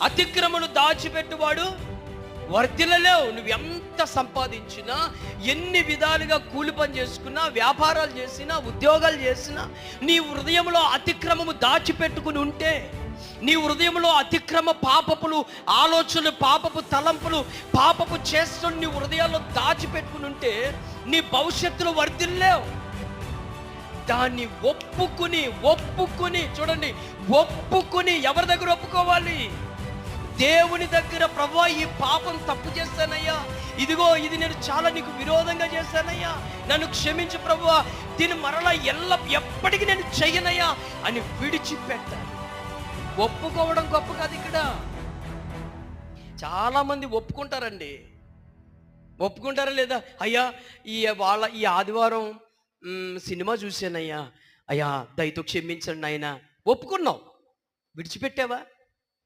అతిక్రమను దాచిపెట్టువాడు వర్ధిల్లలేవు. నువ్వు ఎంత సంపాదించినా, ఎన్ని విధాలుగా కూలి పని చేసుకున్నా, వ్యాపారాలు చేసినా, ఉద్యోగాలు చేసినా, నీ హృదయంలో అతిక్రమము దాచిపెట్టుకుని ఉంటే, నీ హృదయంలో అతిక్రమ పాపపులు ఆలోచనలు, పాపపు తలంపులు, పాపపు చేష్టలు నీ హృదయాల్లో దాచిపెట్టుకుని ఉంటే నీ భవిష్యత్తులో వర్ధిల్లేవు. దాన్ని ఒప్పుకుని చూడండి, ఒప్పుకుని ఎవరి దగ్గర ఒప్పుకోవాలి? దేవుని దగ్గర. ప్రభువా, ఈ పాపం తప్పు చేశానయ్యా, ఇదిగో ఇది నేను చాలా నీకు విరోధంగా చేశానయ్యా, నన్ను క్షమించు ప్రభువా, దీన్ని మరలా ఎప్పటికీ నేను చెయ్యనయ్యా అని విడిచిపెట్టాలి. ఒప్పుకోవడం గొప్ప కాదు. ఇక్కడ చాలా మంది ఒప్పుకుంటారండి. ఒప్పుకుంటారా లేదా? అయ్యా, ఈ ఆదివారం సినిమా చూశానయ్యా, అయ్యా దయతో క్షమించండి నాయనా. ఒప్పుకున్నావు, విడిచిపెట్టావా?